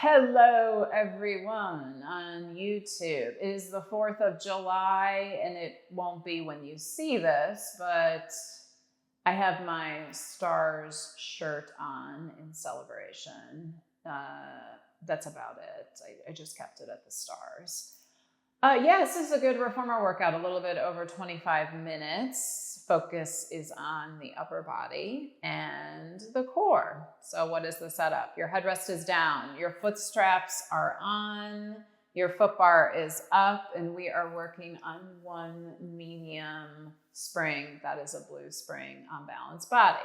Hello, everyone on YouTube. It is the 4th of July, and it won't be when you see this, but I have my Stars shirt on in celebration. That's about it. I just kept it at the Stars. Yes, this is a good reformer workout, a little bit over 25 minutes. Focus is on the upper body and the core. So what is the setup? Your headrest is down, your foot straps are on, your foot bar is up, and we are working on one medium spring. That is a blue spring on balanced body.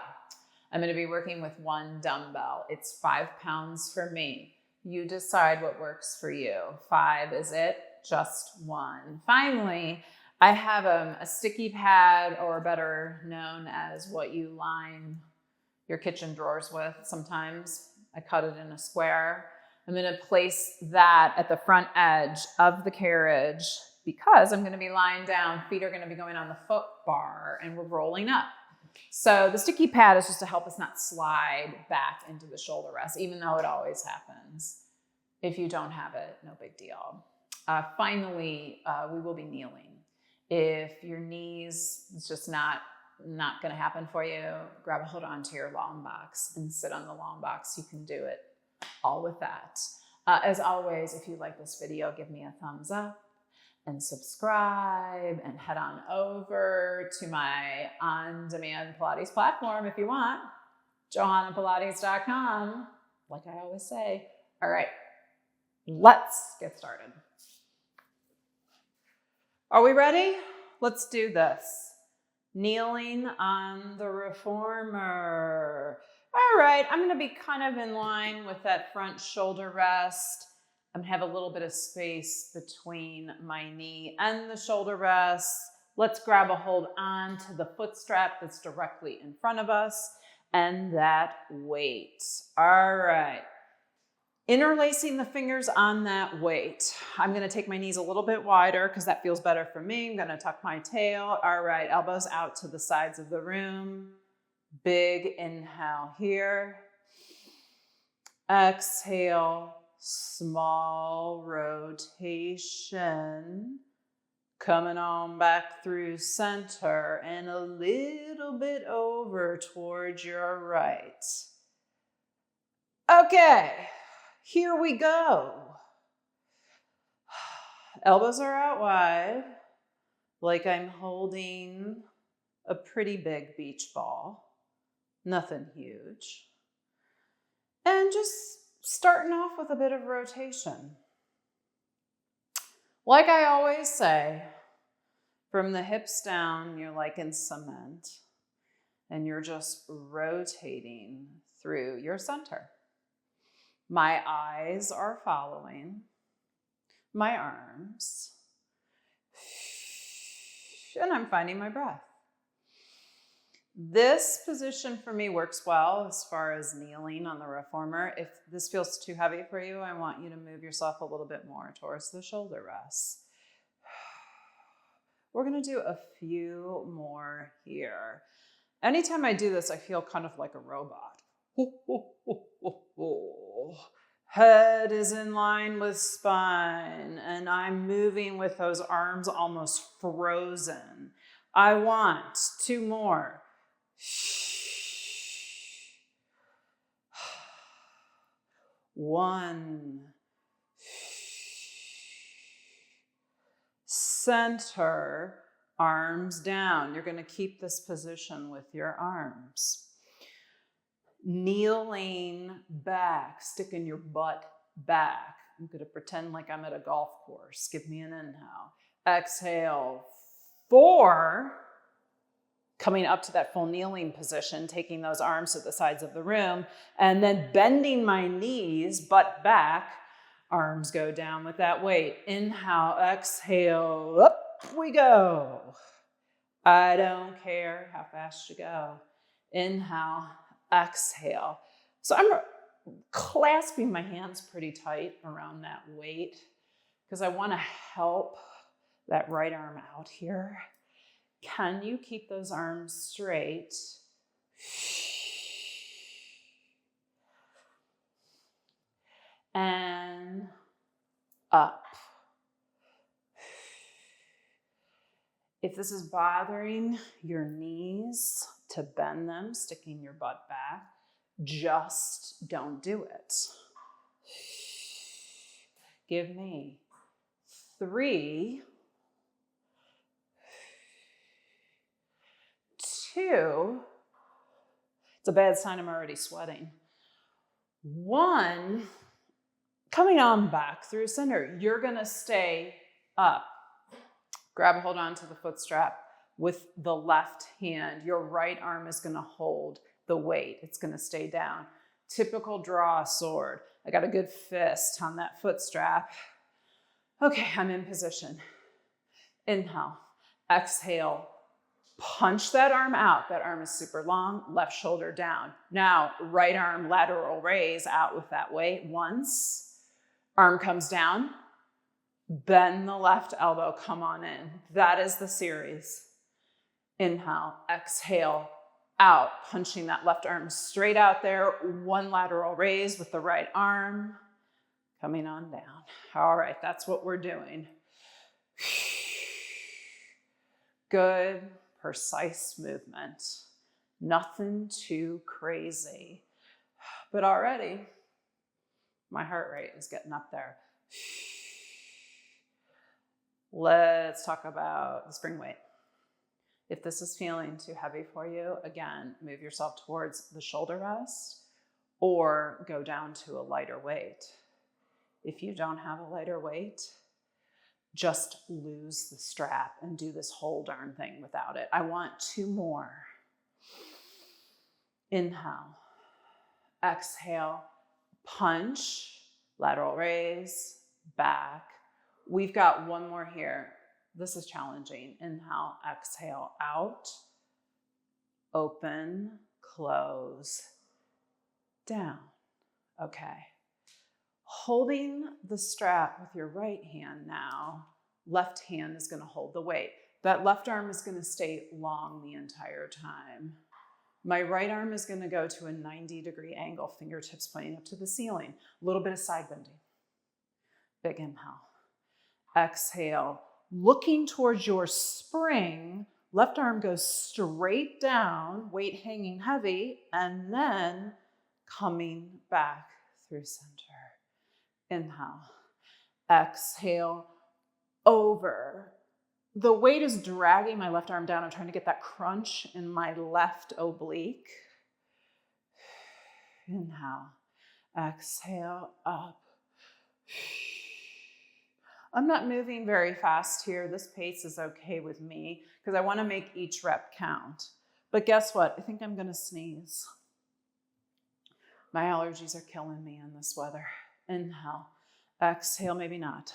I'm going to be working with one dumbbell. It's 5 pounds for me. You decide what works for you. 5 is it? Just one. Finally, I have a sticky pad, or better known as what you line your kitchen drawers with sometimes. I cut it in a square. I'm going to place that at the front edge of the carriage because I'm going to be lying down. Feet are going to be going on the foot bar and we're rolling up. So the sticky pad is just to help us not slide back into the shoulder rest, even though it always happens. If you don't have it, no big deal. Finally, we will be kneeling. If your knees, it's just not going to happen for you, grab a hold onto your long box and sit on the long box. You can do it all with that. As always, if you like this video, give me a thumbs up and subscribe and head on over to my on-demand Pilates platform if you want, johannapilates.com, like I always say. All right, let's get started. Are we ready? Let's do this. Kneeling on the reformer. All right, I'm gonna be kind of in line with that front shoulder rest. I'm gonna have a little bit of space between my knee and the shoulder rest. Let's grab a hold onto the foot strap that's directly in front of us and that weight. All right. Interlacing the fingers on that weight. I'm gonna take my knees a little bit wider because that feels better for me. I'm gonna tuck my tail. All right, elbows out to the sides of the room. Big inhale here. Exhale, small rotation. Coming on back through center and a little bit over towards your right. Okay. Here we go. Elbows are out wide, like I'm holding a pretty big beach ball. Nothing huge. And just starting off with a bit of rotation. Like I always say, from the hips down, you're like in cement, and you're just rotating through your center. My eyes are following my arms, and I'm finding my breath. This position for me works well as far as kneeling on the reformer. If this feels too heavy for you, I want you to move yourself a little bit more towards the shoulder rests. We're going to do a few more here. Anytime I do this, I feel kind of like a robot. Head is in line with spine, and I'm moving with those arms almost frozen. I want 2 more. One. Center, arms down. You're going to keep this position with your arms. Kneeling back, sticking your butt back. I'm going to pretend like I'm at a golf course. Give me an inhale. Exhale. 4. Coming up to that full kneeling position, taking those arms to the sides of the room, and then bending my knees, butt back. Arms go down with that weight. Inhale, exhale, up we go. I don't care how fast you go. Inhale, exhale. So I'm clasping my hands pretty tight around that weight because I want to help that right arm out here. Can you keep those arms straight? And up. If this is bothering your knees, to bend them, sticking your butt back, just don't do it. Give me 3, 2, it's a bad sign I'm already sweating. 1, coming on back through center. You're gonna stay up. Grab a hold on to the foot strap with the left hand. Your right arm is gonna hold the weight. It's gonna stay down. Typical draw sword. I got a good fist on that foot strap. Okay, I'm in position. Inhale, exhale, punch that arm out. That arm is super long, left shoulder down. Now, right arm lateral raise out with that weight. Once, arm comes down, bend the left elbow, come on in. That is the series. Inhale, exhale, out, punching that left arm straight out there. 1 lateral raise with the right arm, coming on down. All right, that's what we're doing. Good, precise movement. Nothing too crazy. But already, my heart rate is getting up there. Let's talk about the spring weight. If this is feeling too heavy for you, again, move yourself towards the shoulder rest or go down to a lighter weight. If you don't have a lighter weight, just lose the strap and do this whole darn thing without it. I want 2 more. Inhale, exhale, punch, lateral raise, back. We've got 1 more here. This is challenging. Inhale, exhale, out, open, close, down. Okay. Holding the strap with your right hand now, left hand is going to hold the weight. That left arm is going to stay long the entire time. My right arm is going to go to a 90-degree angle, fingertips pointing up to the ceiling. A little bit of side bending. Big inhale. Exhale. Looking towards your spring, left arm goes straight down, weight hanging heavy, and then coming back through center. Inhale, exhale, over. The weight is dragging my left arm down. I'm trying to get that crunch in my left oblique. Inhale, exhale, up. I'm not moving very fast here. This pace is okay with me because I want to make each rep count. But guess what? I think I'm going to sneeze. My allergies are killing me in this weather. Inhale, exhale, maybe not.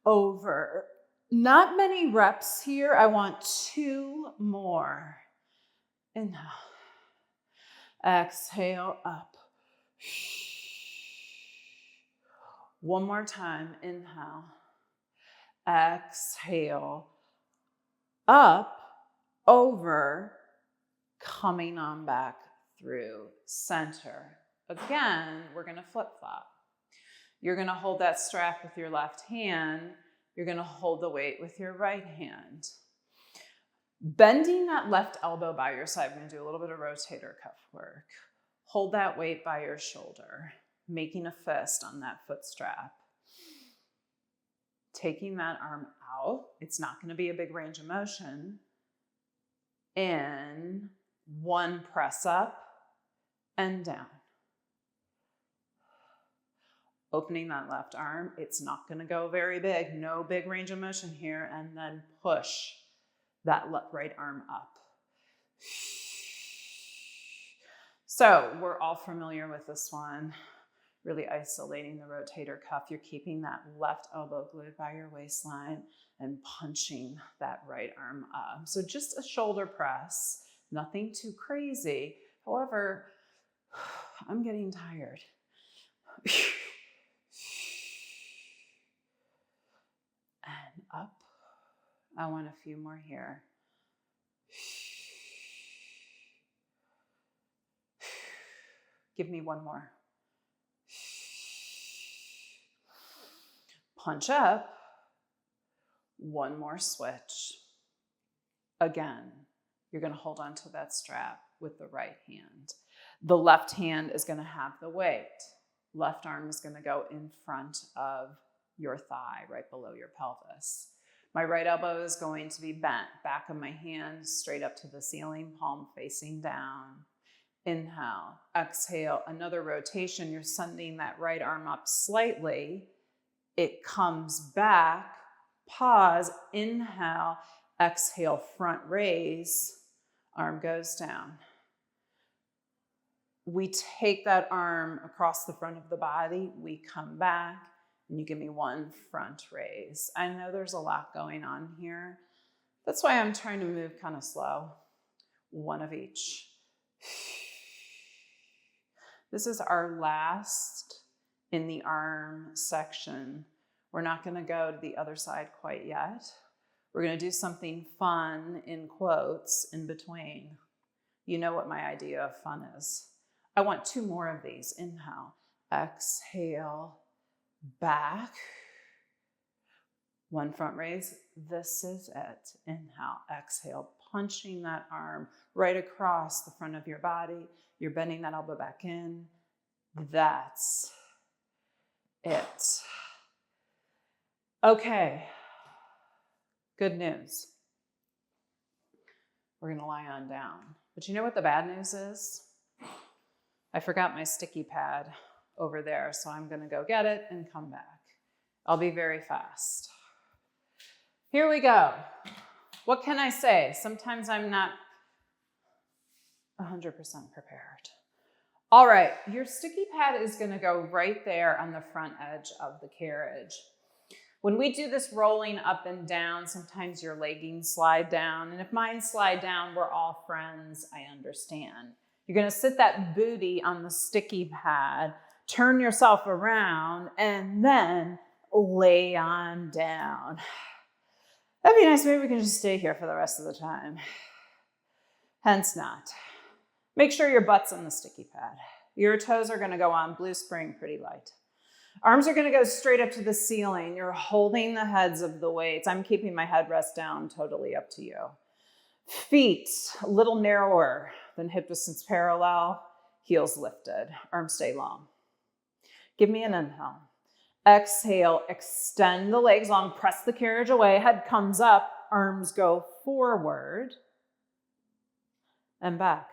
Over. Not many reps here. I want 2 more. Inhale, exhale, up. 1 more time. Inhale, exhale, up, over, coming on back through center. Again, we're going to flip-flop. You're going to hold that strap with your left hand. You're going to hold the weight with your right hand. Bending that left elbow by your side. We're going to do a little bit of rotator cuff work. Hold that weight by your shoulder, making a fist on that foot strap. Taking that arm out. It's not going to be a big range of motion. In, 1 press up and down. Opening that left arm, it's not going to go very big. No big range of motion here. And then push that right arm up. So we're all familiar with this one. Really isolating the rotator cuff. You're keeping that left elbow glued by your waistline and punching that right arm up. So just a shoulder press, nothing too crazy. However, I'm getting tired. And up. I want a few more here. Give me 1 more. punch up. One more switch. Again, you're going to hold on to that strap with the right hand. The left hand is going to have the weight. Left arm is going to go in front of your thigh, right below your pelvis. My right elbow is going to be bent, back of my hand straight up to the ceiling, palm facing down. Inhale, exhale, another rotation. You're sending that right arm up slightly. It comes back, pause, inhale, exhale, front raise, arm goes down. We take that arm across the front of the body, we come back, and you give me one front raise. I know there's a lot going on here. That's why I'm trying to move kind of slow. One of each. This is our last in the arm section. We're not going to go to the other side quite yet. We're going to do something fun in quotes in between. You know what my idea of fun is. I want 2 more of these. Inhale, exhale, back. One front raise. This is it. Inhale, exhale, punching that arm right across the front of your body. You're bending that elbow back in. That's it. Okay. Good news. We're going to lie on down. But you know what the bad news is? I forgot my sticky pad over there, so I'm going to go get it and come back. I'll be very fast. Here we go. What can I say? Sometimes I'm not 100% prepared. All right, your sticky pad is going to go right there on the front edge of the carriage. When we do this rolling up and down, sometimes your leggings slide down. And if mine slide down, we're all friends, I understand. You're going to sit that booty on the sticky pad, turn yourself around, and then lay on down. That'd be nice. Maybe we can just stay here for the rest of the time. Hence not. Make sure your butt's on the sticky pad. Your toes are going to go on blue spring pretty light. Arms are going to go straight up to the ceiling. You're holding the heads of the weights. I'm keeping my headrest down, totally up to you. Feet a little narrower than hip distance parallel, heels lifted, arms stay long. Give me an inhale. Exhale, extend the legs long, press the carriage away, head comes up, arms go forward and back.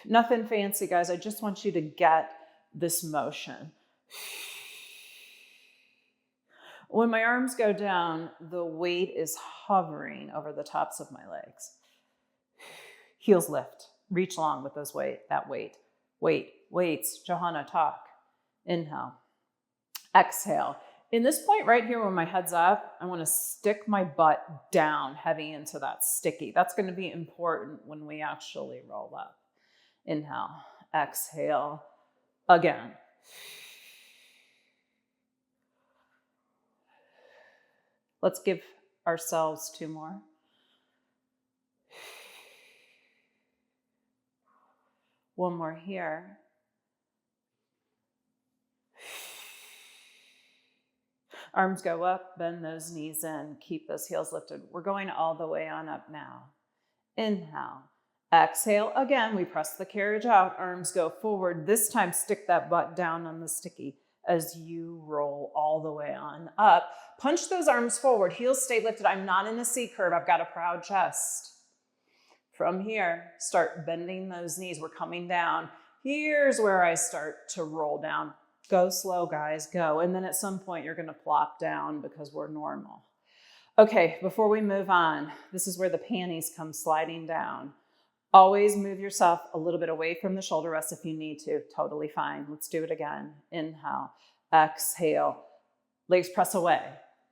Nothing fancy, guys. I just want you to get this motion. When my arms go down, the weight is hovering over the tops of my legs. Heels lift. Reach long with those weights. Johanna, talk. Inhale. Exhale. In this point right here when my head's up, I want to stick my butt down heavy into that sticky. That's going to be important when we actually roll up. Inhale. Exhale. Again. Let's give ourselves 2 more. One more here. Arms go up, bend those knees in, keep those heels lifted. We're going all the way on up now. Inhale. Exhale again. We press the carriage out. Arms go forward. This time, stick that butt down on the sticky as you roll all the way on up. Punch those arms forward. Heels stay lifted. I'm not in a C curve. I've got a proud chest. From here, start bending those knees. We're coming down. Here's where I start to roll down. Go slow, guys, go. And then at some point, you're going to plop down because we're normal. Okay, before we move on, this is where the panties come sliding down. Always move yourself a little bit away from the shoulder rest if you need to. Totally fine. Let's do it again. Inhale, exhale. Legs press away.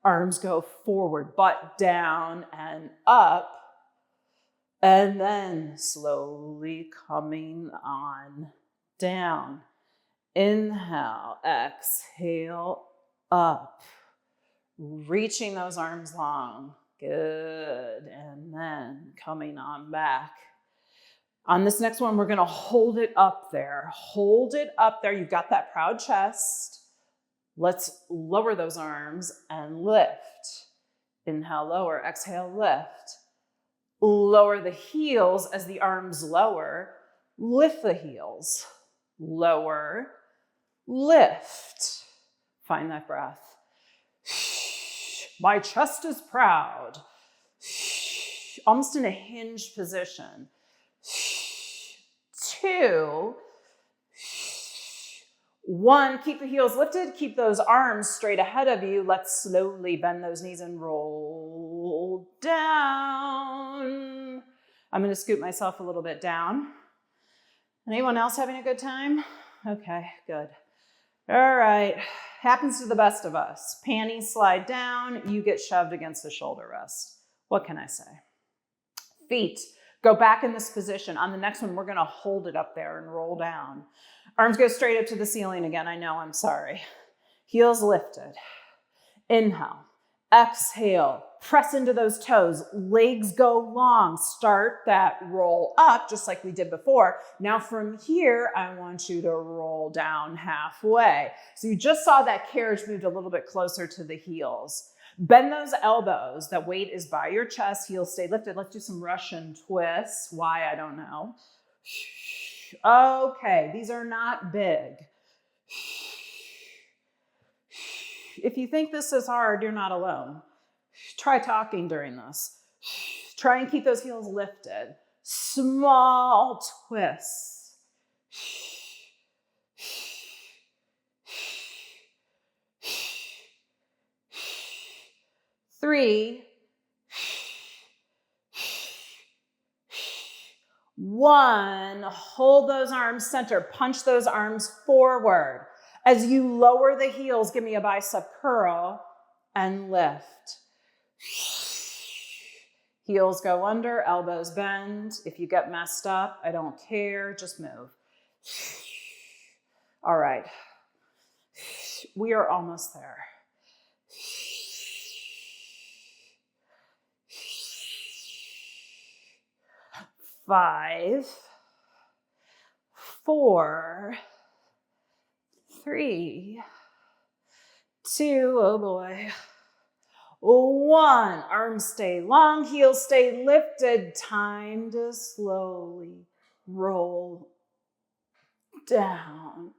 Arms go forward, butt down and up. And then slowly coming on down. Inhale, exhale, up. Reaching those arms long. Good. And then coming on back. On this next one, we're going to hold it up there. Hold it up there. You've got that proud chest. Let's lower those arms and lift. Inhale, lower, exhale, lift. Lower the heels as the arms lower. Lift the heels. Lower, lift. Find that breath. My chest is proud. Almost in a hinged position. 2, 1, keep the heels lifted, keep those arms straight ahead of you. Let's slowly bend those knees and roll down. I'm going to scoot myself a little bit down. Anyone else having a good time? Okay, good. All right, happens to the best of us. Panties slide down, you get shoved against the shoulder rest. What can I say? Feet go back in this position. On the next one, we're going to hold it up there and roll down. Arms go straight up to the ceiling again. I know, I'm sorry. Heels lifted. Inhale. Exhale. Press into those toes. Legs go long. Start that roll up just like we did before. Now from here, I want you to roll down halfway. So you just saw that carriage moved a little bit closer to the heels. Bend those elbows. That weight is by your chest. Heels stay lifted. Let's do some Russian twists. Why? I don't know. Okay, these are not big. If you think this is hard, you're not alone. Try talking during this. Try and keep those heels lifted. Small twists. 3, 1, hold those arms center, punch those arms forward. As you lower the heels, give me a bicep curl and lift. Heels go under, elbows bend. If you get messed up, I don't care, just move. All right, we are almost there. 5, 4, 3, 2, oh boy, 1. Arms stay long, heels stay lifted. Time to slowly roll down.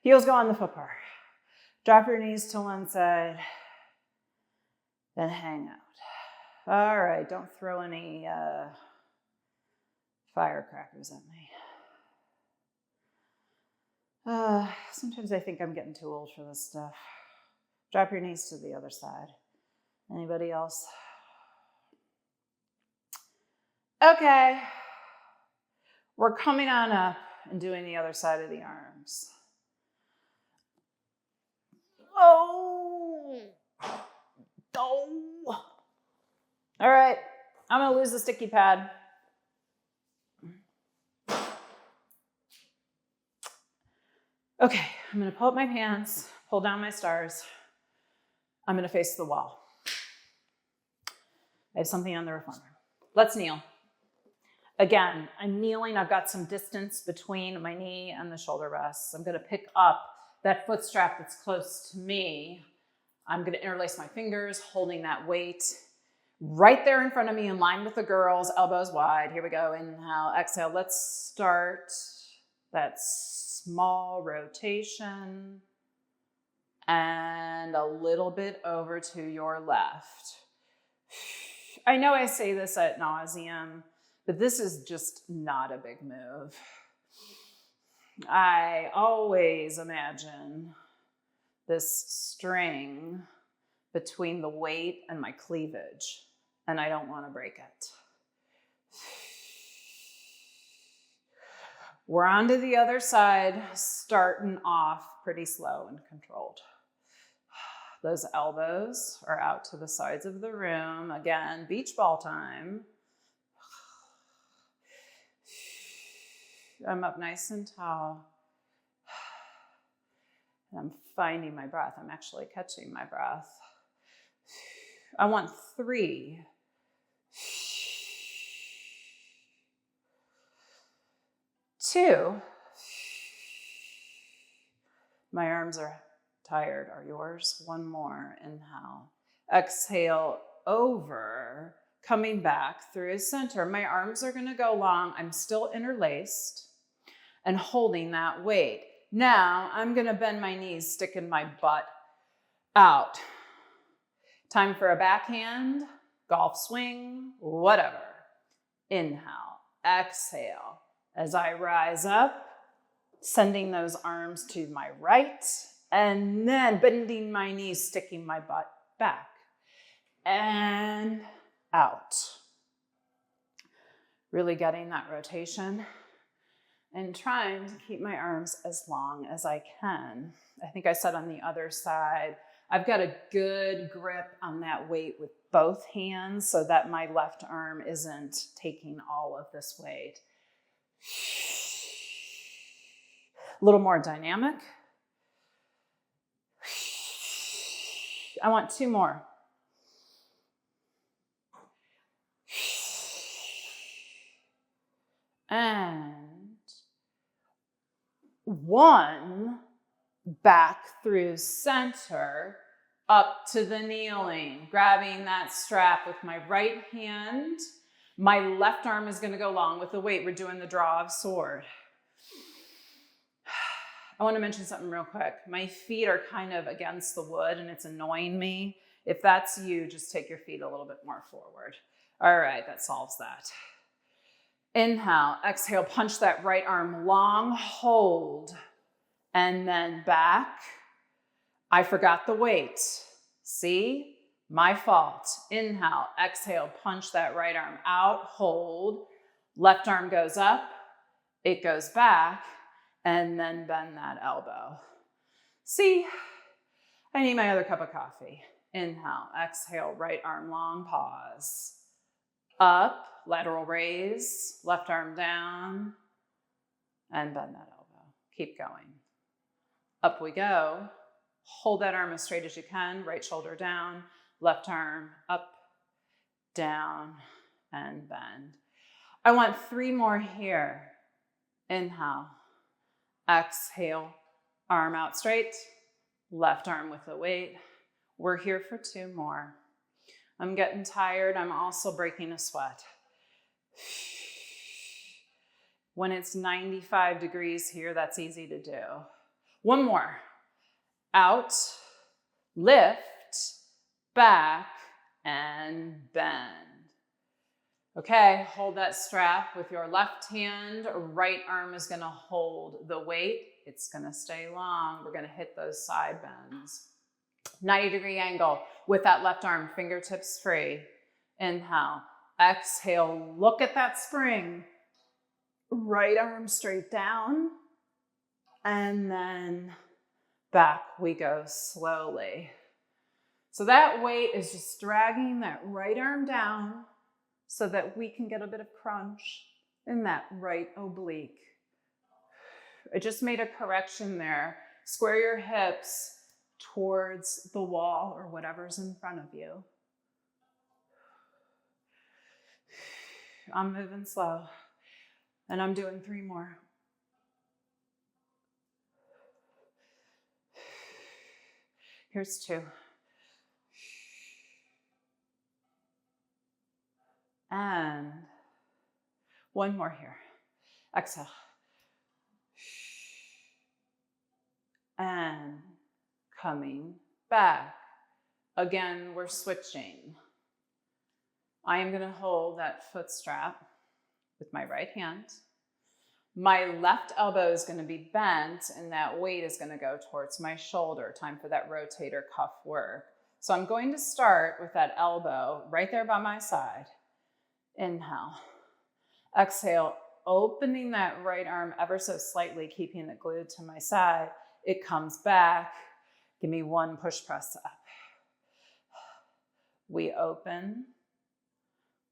Heels go on the foot bar. Drop your knees to one side. Then hang out. All right, don't throw any firecrackers at me. Sometimes I think I'm getting too old for this stuff. Drop your knees to the other side. Anybody else? Okay. We're coming on up and doing the other side of the arms. Oh. All right, I'm gonna lose the sticky pad. Okay, I'm gonna pull up my pants, pull down my stars. I'm gonna face the wall. I have something on the reformer. Let's kneel. Again, I'm kneeling. I've got some distance between my knee and the shoulder rests. I'm gonna pick up that foot strap that's close to me. I'm gonna interlace my fingers, holding that weight right there in front of me in line with the girls, elbows wide. Here we go, inhale, exhale. Let's start that small rotation and a little bit over to your left. I know I say this ad nauseum, but this is just not a big move. I always imagine this string between the weight and my cleavage, and I don't want to break it. We're on to the other side, starting off pretty slow and controlled. Those elbows are out to the sides of the room. Again, beach ball time. I'm up nice and tall. I'm finding my breath. I'm actually catching my breath. I want 3. 2. My arms are tired. Are yours? 1 more. Inhale. Exhale over, coming back through center. My arms are going to go long. I'm still interlaced and holding that weight. Now I'm going to bend my knees, sticking my butt out. Time for a backhand, golf swing, whatever. Inhale, exhale. As I rise up, sending those arms to my right, and then bending my knees, sticking my butt back. And out. Really getting that rotation and trying to keep my arms as long as I can. I think I said on the other side, I've got a good grip on that weight with both hands so that my left arm isn't taking all of this weight. A little more dynamic. I want 2 more. And 1, back through center, up to the kneeling, grabbing that strap with my right hand. My left arm is going to go long with the weight. We're doing the draw of sword. I want to mention something real quick. My feet are kind of against the wood and it's annoying me. If that's you, just take your feet a little bit more forward. All right, that solves that. Inhale, exhale, punch that right arm long, hold, and then back. I forgot the weight. See? My fault. Inhale, exhale, punch that right arm out, hold. Left arm goes up, it goes back, and then bend that elbow. See? I need my other cup of coffee. Inhale, exhale, right arm long, pause. Up, lateral raise, left arm down, and bend that elbow. Keep going. Up we go. Hold that arm as straight as you can, right shoulder down, left arm up, down, and bend. I want 3 more here. Inhale, exhale, arm out straight, left arm with the weight. We're here for 2 more. I'm getting tired. I'm also breaking a sweat. When it's 95 degrees here, that's easy to do. 1 more. Out, lift, back, and bend. Okay, hold that strap with your left hand. Right arm is going to hold the weight. It's going to stay long. We're going to hit those side bends. 90-degree angle with that left arm, fingertips free. Inhale, exhale, look at that spring. Right arm straight down, and then back we go slowly. So that weight is just dragging that right arm down so that we can get a bit of crunch in that right oblique. I just made a correction there. Square your hips towards the wall or whatever's in front of you. I'm moving slow, and I'm doing 3 more. Here's 2. And 1 more here. Exhale. And coming back. Again, we're switching. I am going to hold that foot strap with my right hand. My left elbow is going to be bent and that weight is going to go towards my shoulder. Time for that rotator cuff work. So I'm going to start with that elbow right there by my side. Inhale. Exhale, opening that right arm ever so slightly, keeping it glued to my side. It comes back. Give me 1 push press up. We open,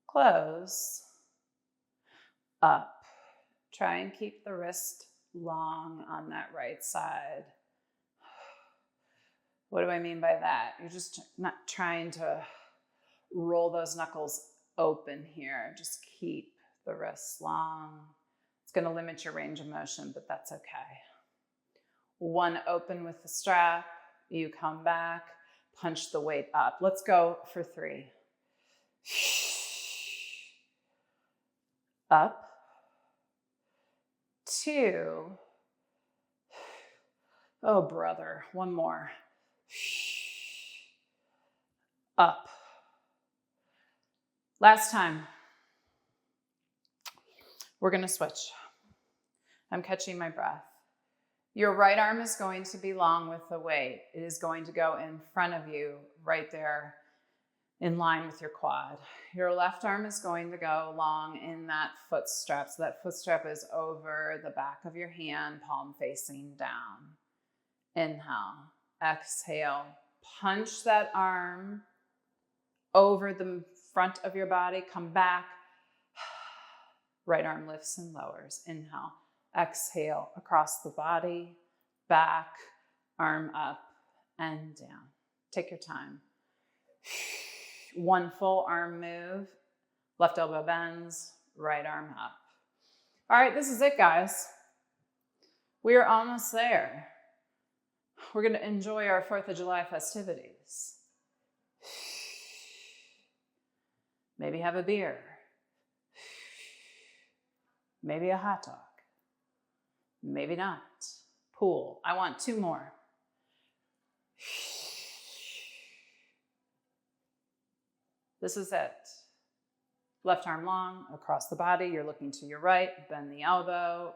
close, up. Try and keep the wrist long on that right side. What do I mean by that? You're just not trying to roll those knuckles open here. Just keep the wrists long. It's going to limit your range of motion, but that's okay. 1 open with the strap. You come back, punch the weight up. Let's go for 3. Up. 2. Oh, brother. 1 more. Up. Last time. We're going to switch. I'm catching my breath. Your right arm is going to be long with the weight. It is going to go in front of you, right there, in line with your quad. Your left arm is going to go long in that foot strap. So that foot strap is over the back of your hand, palm facing down. Inhale, exhale, punch that arm over the front of your body, come back. Right arm lifts and lowers. Inhale, exhale, across the body, back, arm up and down. Take your time. 1 full arm move, left elbow bends, right arm up. All right, this is it, guys. We are almost there. We're going to enjoy our 4th of July festivities. Maybe have a beer. Maybe a hot dog. Maybe not. Pool. I want 2 more. This is it. Left arm long across the body. You're looking to your right. Bend the elbow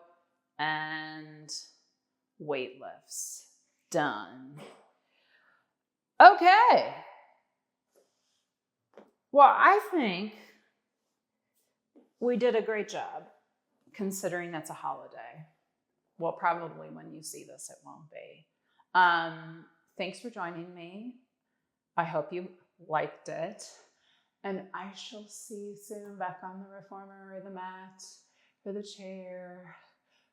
and weight lifts. Done. Okay. Well, I think we did a great job considering that's a holiday. Well, probably when you see this, it won't be. Thanks for joining me. I hope you liked it. And I shall see you soon back on the reformer or the mat or the chair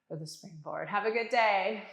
or the springboard. Have a good day.